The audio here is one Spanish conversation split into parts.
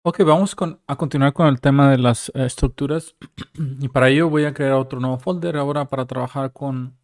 Ok, vamos a continuar con el tema de las estructuras. Y para ello voy a crear otro nuevo folder ahora para trabajar con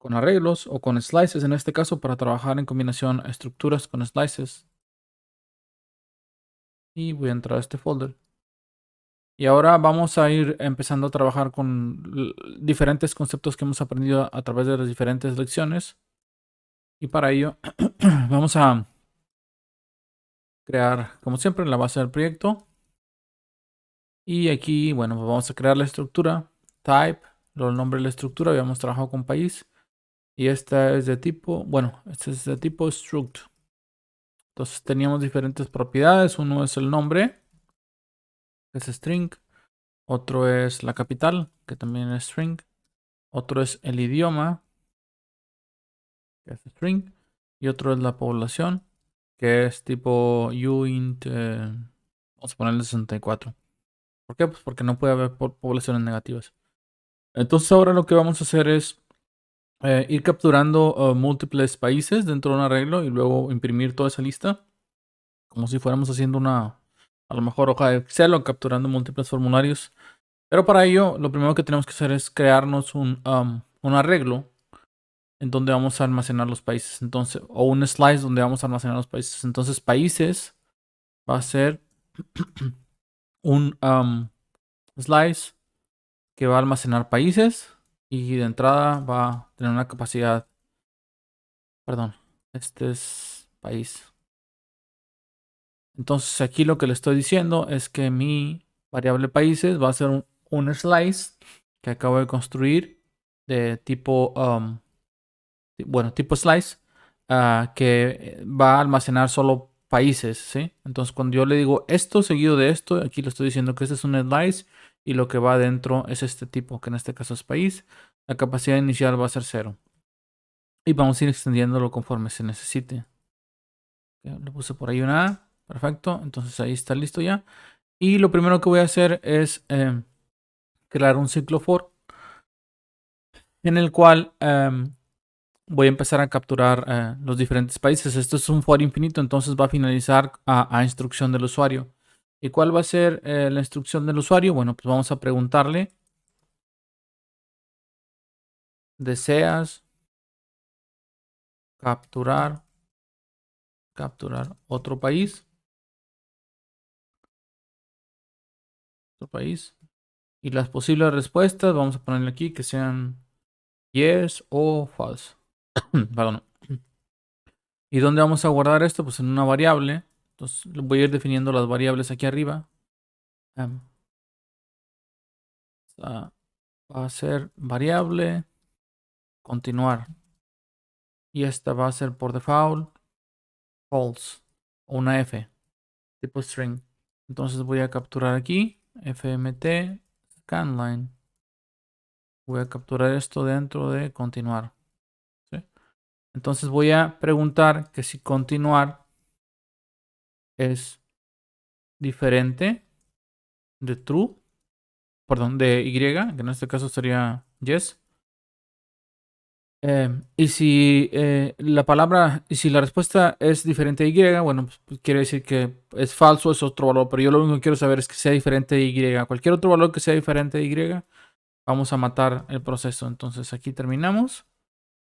arreglos o con slices. En este caso, para trabajar en combinación estructuras con slices. Y voy a entrar a este folder. Y ahora vamos a ir empezando a trabajar con diferentes conceptos que hemos aprendido a través de las diferentes lecciones. Y para ello vamos a crear, como siempre, la base del proyecto. Y aquí, bueno, pues vamos a crear la estructura, type, el nombre de la estructura, habíamos trabajado con país. Y esta es de tipo, bueno, esta es de tipo struct. Entonces teníamos diferentes propiedades. Uno es el nombre, que es string. Otro es la capital, que también es string. Otro es el idioma, que es string. Y otro es la población, que es tipo uint, vamos a ponerle 64. ¿Por qué? Pues porque no puede haber poblaciones negativas. Entonces ahora lo que vamos a hacer es ir capturando múltiples países dentro de un arreglo y luego imprimir toda esa lista, como si fuéramos haciendo a lo mejor hoja de Excel o capturando múltiples formularios. Pero para ello, lo primero que tenemos que hacer es crearnos un arreglo en donde vamos a almacenar los países. Entonces, o un slice donde vamos a almacenar los países. Entonces, países va a ser un slice que va a almacenar países y de entrada va a tener una capacidad, perdón, este es país. Entonces aquí lo que le estoy diciendo es que mi variable países va a ser un slice que acabo de construir de tipo, bueno, tipo slice, que va a almacenar solo países, ¿sí? Entonces cuando yo le digo esto seguido de esto, aquí le estoy diciendo que este es un slice y lo que va adentro es este tipo, que en este caso es país. La capacidad inicial va a ser 0. Y vamos a ir extendiéndolo conforme se necesite. Le puse por ahí una A. Perfecto. Entonces ahí está listo ya. Y lo primero que voy a hacer es crear un ciclo for en el cual voy a empezar a capturar los diferentes países. Esto es un for infinito, entonces va a finalizar a instrucción del usuario. ¿Y cuál va a ser la instrucción del usuario? Bueno, pues vamos a preguntarle, ¿deseas capturar otro país? Otro país. Y las posibles respuestas, vamos a ponerle aquí que sean yes o false. Perdón. ¿Y dónde vamos a guardar esto? Pues en una variable. Entonces voy a ir definiendo las variables aquí arriba. Em, va a ser variable continuar. Y esta va a ser por default false. O una F, tipo string. Entonces voy a capturar aquí fmt scanline. Voy a capturar esto dentro de continuar. ¿Sí? Entonces voy a preguntar que si continuar es diferente de true, perdón, de y, que en este caso sería yes. Y si y si la respuesta es diferente a y, bueno, pues quiere decir que es falso, es otro valor, pero yo lo único que quiero saber es que sea diferente de y. Cualquier otro valor que sea diferente de y, vamos a matar el proceso. Entonces aquí terminamos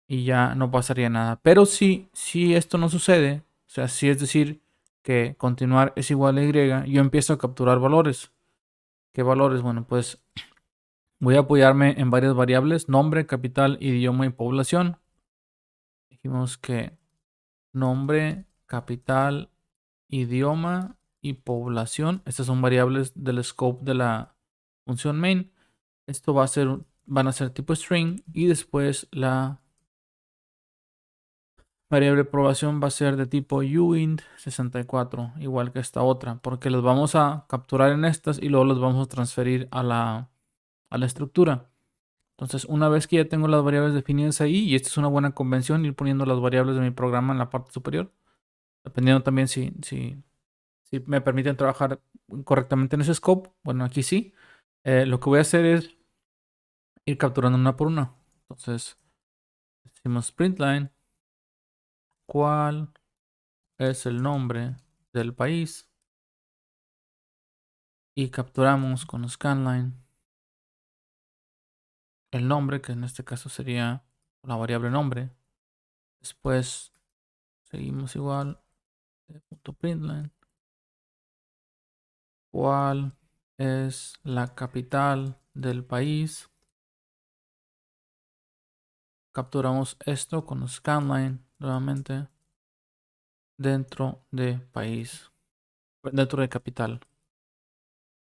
y ya no pasaría nada. Pero si esto no sucede, o sea, si es decir que continuar es igual a y, yo empiezo a capturar valores. ¿Qué valores? Bueno, pues voy a apoyarme en varias variables: nombre, capital, idioma y población. Dijimos que nombre, capital, idioma y población. Estas son variables del scope de la función main. Esto van a ser tipo string y después la variable población va a ser de tipo uint64, igual que esta otra, porque los vamos a capturar en estas y luego los vamos a transferir a la estructura. Entonces, una vez que ya tengo las variables definidas ahí, y esta es una buena convención, ir poniendo las variables de mi programa en la parte superior, dependiendo también si me permiten trabajar correctamente en ese scope. Bueno, aquí sí. Lo que voy a hacer es ir capturando una por una. Entonces, decimos println, ¿cuál es el nombre del país. Y capturamos con scanline el nombre, que en este caso sería la variable nombre. Después seguimos igual. .println. ¿Cuál es la capital del país? Capturamos esto con scanline nuevamente dentro de país, dentro de capital.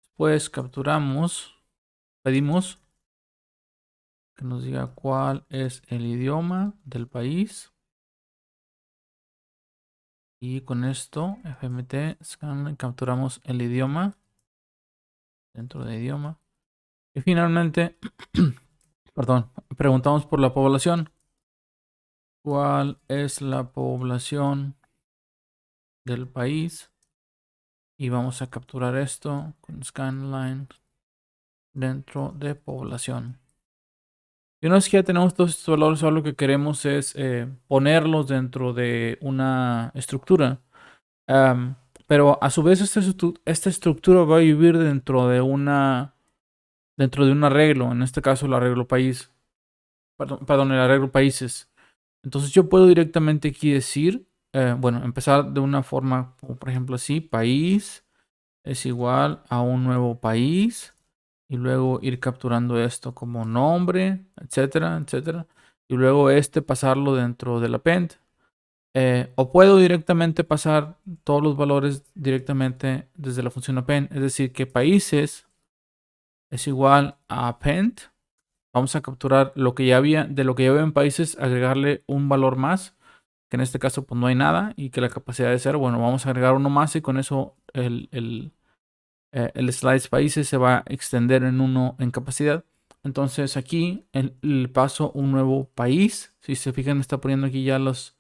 Después pedimos que nos diga cuál es el idioma del país. Y con esto, fmt scanline, capturamos el idioma dentro de idioma. Y finalmente, perdón, preguntamos por la población. ¿Cuál es la población del país? Y vamos a capturar esto con scanline dentro de población. Y una vez que ya tenemos todos estos valores, ahora lo que queremos es ponerlos dentro de una estructura. Pero a su vez esta estructura va a vivir dentro de un arreglo. En este caso el arreglo país. Perdón, el arreglo países. Entonces yo puedo directamente aquí decir, bueno, empezar de una forma, como por ejemplo así, país es igual a un nuevo país. Y luego ir capturando esto como nombre, etcétera, etcétera. Y luego pasarlo dentro del append. O puedo directamente pasar todos los valores directamente desde la función append. Es decir, que países es igual a append. Vamos a capturar lo que ya había, de lo que ya había en países, agregarle un valor más. Que en este caso pues no hay nada. Y que la capacidad de ser, bueno, vamos a agregar uno más y con eso el slice países se va a extender en 1 en capacidad. Entonces aquí le paso un nuevo país. Si se fijan, está poniendo aquí ya las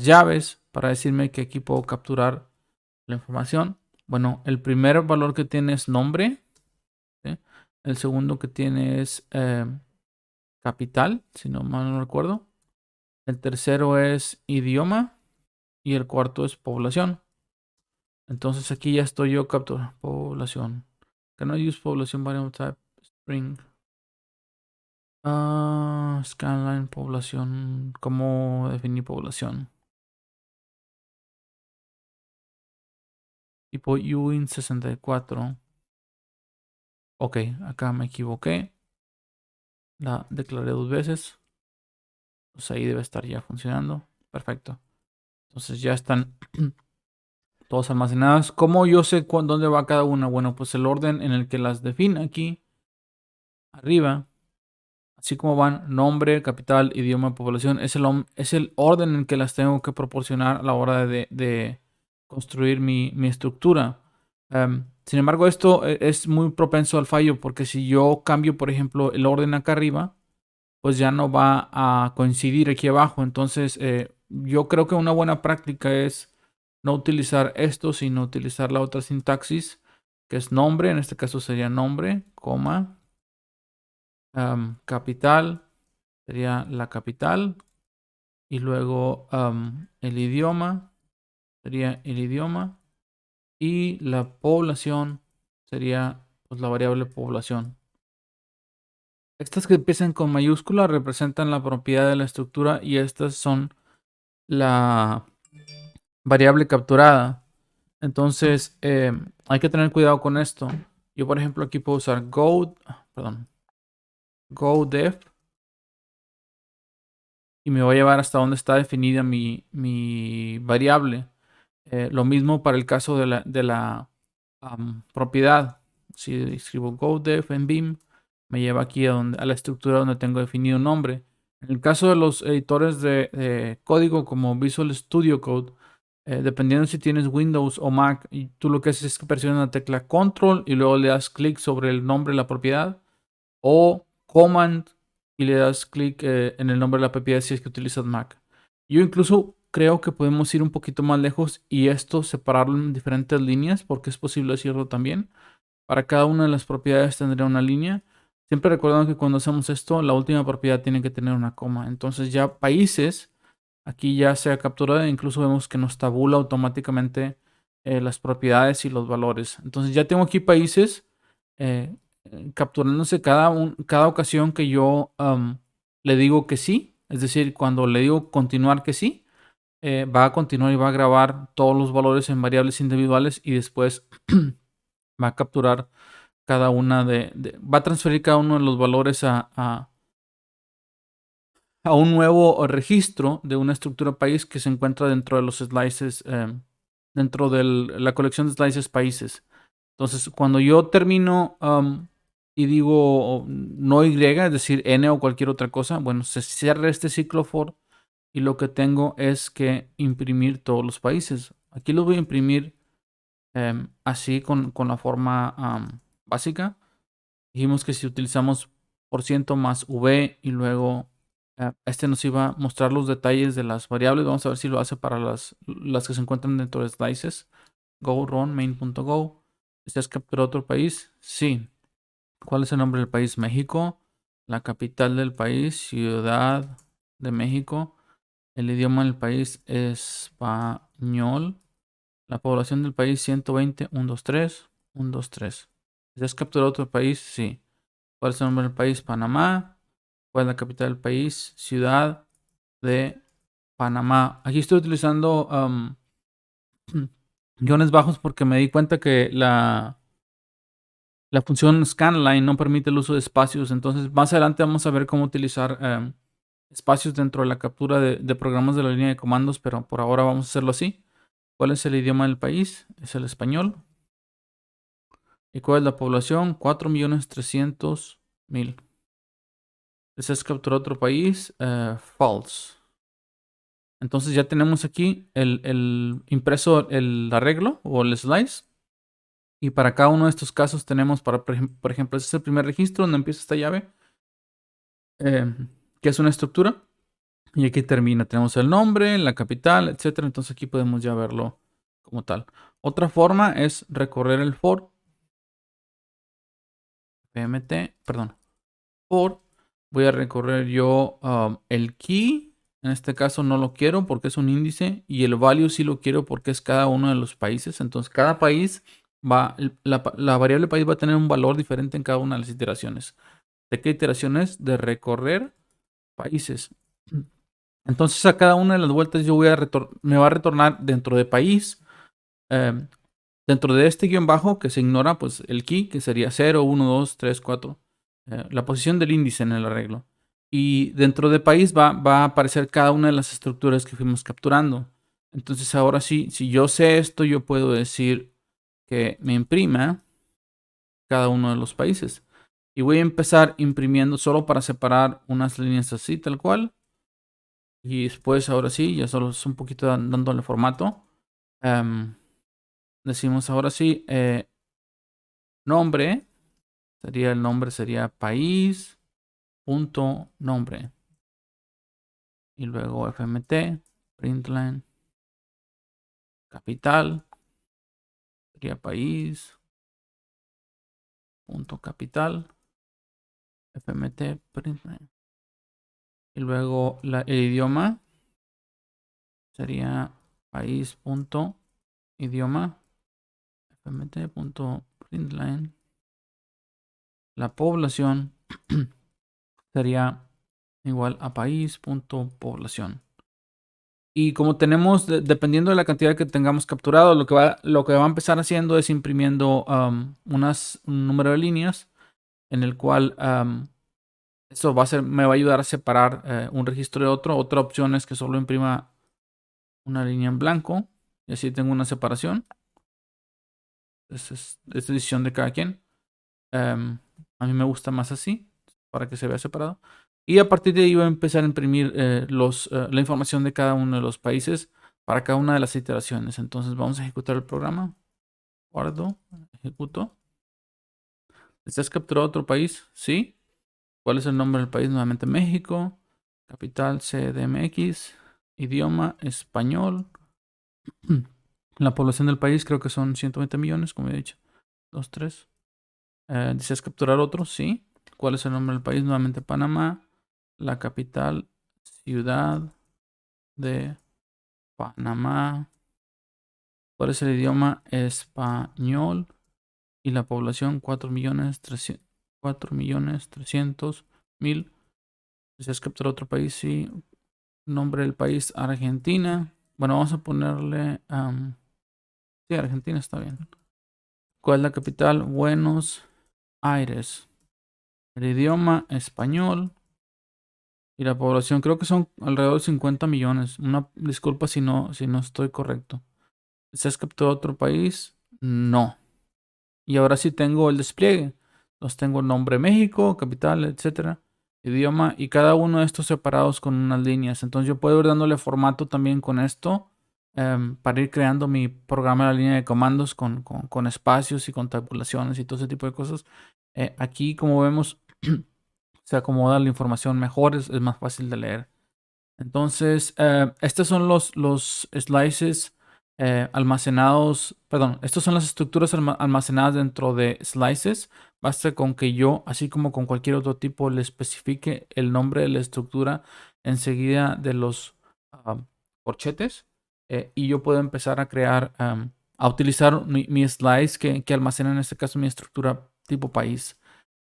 llaves para decirme que aquí puedo capturar la información. Bueno, el primer valor que tiene es nombre. ¿Sí? El segundo que tiene es capital, si no mal no recuerdo. El tercero es idioma. Y el cuarto es población. Entonces aquí ya estoy yo capturando población. Can I use población variable type string? Scanline población. ¿Cómo definir población? Tipo uint 64. Ok, acá me equivoqué. La declaré 2 veces. Pues ahí debe estar ya funcionando. Perfecto. Entonces ya están todos almacenadas. ¿Cómo yo sé dónde va cada una? Bueno, pues el orden en el que las define aquí arriba. Así como van nombre, capital, idioma, población. Es el orden en que las tengo que proporcionar a la hora de construir mi estructura. Sin embargo, esto es muy propenso al fallo porque si yo cambio, por ejemplo, el orden acá arriba, pues ya no va a coincidir aquí abajo. Entonces, yo creo que una buena práctica es no utilizar esto, sino utilizar la otra sintaxis, que es nombre. En este caso sería nombre, coma, capital, sería la capital. Y luego el idioma sería el idioma. Y la población sería pues, la variable población. Estas que empiezan con mayúscula representan la propiedad de la estructura y estas son la variable capturada. Entonces hay que tener cuidado con esto. Yo por ejemplo aquí puedo usar go_def y me va a llevar hasta donde está definida mi variable. Lo mismo para el caso de la propiedad. Si escribo go_def en Vim, me lleva aquí a la estructura donde tengo definido un nombre. En el caso de los editores de código como Visual Studio Code, dependiendo si tienes Windows o Mac, y tú lo que haces es que presionas la tecla Control y luego le das clic sobre el nombre de la propiedad, o Command y le das clic en el nombre de la propiedad si es que utilizas Mac. Yo incluso creo que podemos ir un poquito más lejos y esto separarlo en diferentes líneas, porque es posible hacerlo también. Para cada una de las propiedades tendría una línea. Siempre recordando que cuando hacemos esto, la última propiedad tiene que tener una coma. Entonces ya países, aquí ya se ha capturado e incluso vemos que nos tabula automáticamente las propiedades y los valores. Entonces ya tengo aquí países capturándose cada ocasión que yo le digo que sí. Es decir, cuando le digo continuar que sí, va a continuar y va a grabar todos los valores en variables individuales y después va a capturar cada una va a transferir cada uno de los valores a un nuevo registro de una estructura país que se encuentra dentro de los slices, dentro de la colección de slices países. Entonces, cuando yo termino y digo no Y, es decir, N o cualquier otra cosa, bueno, se cierra este ciclo for y lo que tengo es que imprimir todos los países. Aquí los voy a imprimir así con la forma básica. Dijimos que si utilizamos % más v y luego este nos iba a mostrar los detalles de las variables. Vamos a ver si lo hace para las que se encuentran dentro de slices. Go run main.go. ¿Deseas capturar otro país? Sí. ¿Cuál es el nombre del país? México. La capital del país, Ciudad de México. El idioma del país, español. La población del país, 120, 123, 123. ¿Deseas capturar otro país? Sí. ¿Cuál es el nombre del país? Panamá. ¿Cuál es la capital del país? Ciudad de Panamá. Aquí estoy utilizando guiones bajos porque me di cuenta que la función scanline no permite el uso de espacios. Entonces, más adelante vamos a ver cómo utilizar espacios dentro de la captura de programas de la línea de comandos, pero por ahora vamos a hacerlo así. ¿Cuál es el idioma del país? Es el español. ¿Y cuál es la población? 4.300.000. ¿Deseas capturar otro país? False. Entonces ya tenemos aquí el impreso, el arreglo o el slice. Y para cada uno de estos casos tenemos, por ejemplo, este es el primer registro donde empieza esta llave, que es una estructura. Y aquí termina. Tenemos el nombre, la capital, etcétera. Entonces aquí podemos ya verlo como tal. Otra forma es recorrer el for. Perdón. For. Voy a recorrer yo el key. En este caso no lo quiero porque es un índice. Y el value sí lo quiero porque es cada uno de los países. Entonces cada país la variable país va a tener un valor diferente en cada una de las iteraciones. ¿De qué iteraciones? De recorrer países. Entonces a cada una de las vueltas yo me va a retornar dentro de país. Dentro de este guión bajo que se ignora, pues el key, que sería 0, 1, 2, 3, 4. La posición del índice en el arreglo. Y dentro de país va a aparecer cada una de las estructuras que fuimos capturando. Entonces ahora sí, si yo sé esto, yo puedo decir que me imprima cada uno de los países. Y voy a empezar imprimiendo solo para separar unas líneas así, tal cual. Y después, ahora sí, ya solo es un poquito dándole formato. Decimos ahora sí, nombre. El nombre sería país punto nombre. Y luego fmt, println, capital. Sería país punto capital. Fmt, println. Y luego el idioma sería país punto idioma. Fmt punto println. La población sería igual a país punto población. Y como tenemos, dependiendo de la cantidad que tengamos capturado, lo que va a empezar haciendo es imprimiendo un número de líneas en el cual eso me va a ayudar a separar un registro de otro. Otra opción es que solo imprima una línea en blanco y así tengo una separación. Es decisión de cada quien. A mí me gusta más así, para que se vea separado. Y a partir de ahí voy a empezar a imprimir la información de cada uno de los países para cada una de las iteraciones. Entonces vamos a ejecutar el programa. Guardo, ejecuto. ¿Deseas capturar otro país? Sí. ¿Cuál es el nombre del país? Nuevamente México. Capital CDMX. Idioma español. La población del país creo que son 120 millones, como he dicho. 2, 3. ¿Deseas capturar otro? Sí. ¿Cuál es el nombre del país? Nuevamente Panamá. La capital, Ciudad de Panamá. ¿Cuál es el idioma? Español. Y la población 4.300.000. ¿Deseas capturar otro país? Sí. Nombre del país, Argentina. Bueno, vamos a ponerle... sí, Argentina está bien. ¿Cuál es la capital? Buenos Aires. El idioma, español. Y la población, creo que son alrededor de 50 millones. Una disculpa si no estoy correcto. ¿Deseas capturar otro país? No. Y ahora sí tengo el despliegue. Los tengo nombre México, capital, etcétera, idioma y cada uno de estos separados con unas líneas. Entonces yo puedo ir dándole formato también con esto para ir creando mi programa de la línea de comandos con espacios y con tabulaciones y todo ese tipo de cosas. Aquí, como vemos, se acomoda la información mejor, es más fácil de leer. Entonces, estos son los slices almacenados, perdón, estas son las estructuras almacenadas dentro de slices. Basta con que yo, así como con cualquier otro tipo, le especifique el nombre de la estructura enseguida de los corchetes y yo puedo empezar a crear, a utilizar mi slice que almacena en este caso mi estructura tipo país.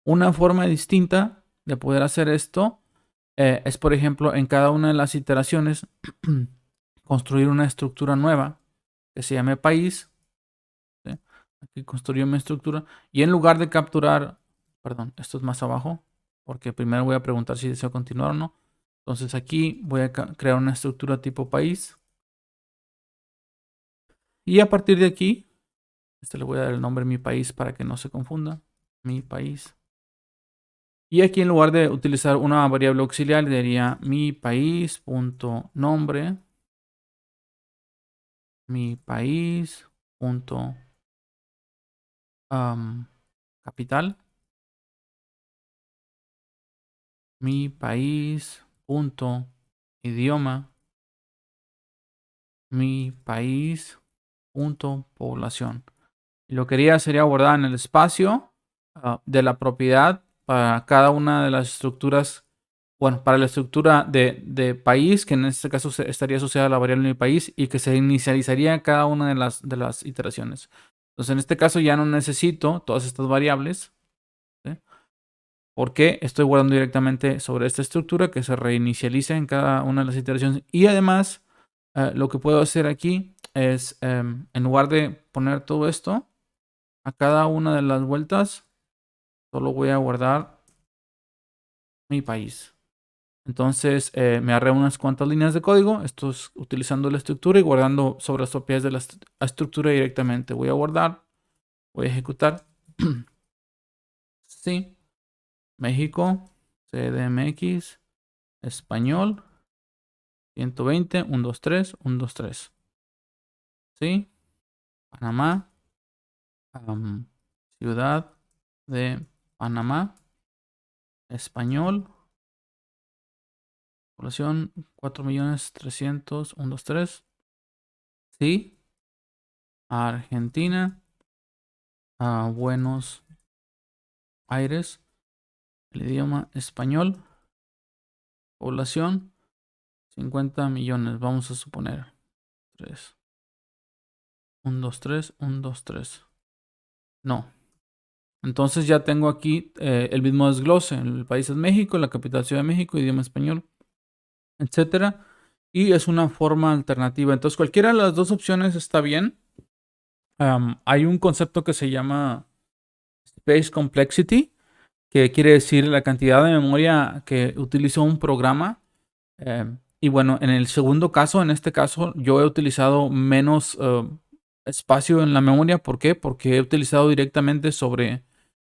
Una forma distinta de poder hacer esto es, por ejemplo, en cada una de las iteraciones, construir una estructura nueva que se llame país. ¿Sí? Aquí construyo mi estructura. Y en lugar de capturar, perdón, esto es más abajo, porque primero voy a preguntar si deseo continuar o no. Entonces aquí voy a crear una estructura tipo país. Y a partir de aquí, le voy a dar el nombre mi país para que no se confunda. Mi país. Y aquí en lugar de utilizar una variable auxiliar, le diría mi país.nombre. Mi país. Capital. Mi país. Idioma. Mi país. Población. Y lo que haría sería guardar en el espacio de la propiedad para cada una de las estructuras. Bueno, para la estructura de país, que en este caso estaría asociada a la variable mi país y que se inicializaría cada una de las iteraciones. Entonces, en este caso ya no necesito todas estas variables. ¿Sí? Porque estoy guardando directamente sobre esta estructura que se reinicializa en cada una de las iteraciones. Y además, lo que puedo hacer aquí es, en lugar de poner todo esto, a cada una de las vueltas, solo voy a guardar mi país. Entonces me ahorré unas cuantas líneas de código. Esto es utilizando la estructura y guardando sobre las propiedades de la estructura directamente. Voy a guardar, voy a ejecutar. Sí, México, CDMX, español, 120, 123, 123. Sí, Panamá, ciudad de Panamá, español, población 4.300.000, 123. Sí, Argentina, Buenos Aires, el idioma español, población 50 millones, vamos a suponer. 3. 1, 2, 3, 1, 2, 3. No. Entonces ya tengo aquí el mismo desglose. El país es México, la capital Ciudad de México, idioma español, etcétera. Y es una forma alternativa. Entonces cualquiera de las dos opciones está bien. Hay un concepto que se llama Space Complexity, que quiere decir la cantidad de memoria que utiliza un programa. Y bueno, en el segundo caso, en este caso, yo he utilizado menos espacio en la memoria. ¿Por qué? Porque he utilizado directamente sobre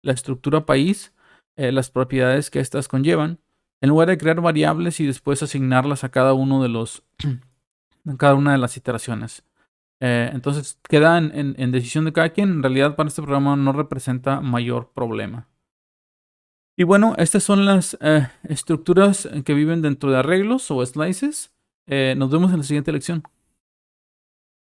la estructura país las propiedades que éstas conllevan, en lugar de crear variables y después asignarlas a cada uno de los, cada una de las iteraciones. Entonces queda en decisión de cada quien. En realidad para este programa no representa mayor problema. Y bueno, estas son las estructuras que viven dentro de arreglos o slices. Nos vemos en la siguiente lección.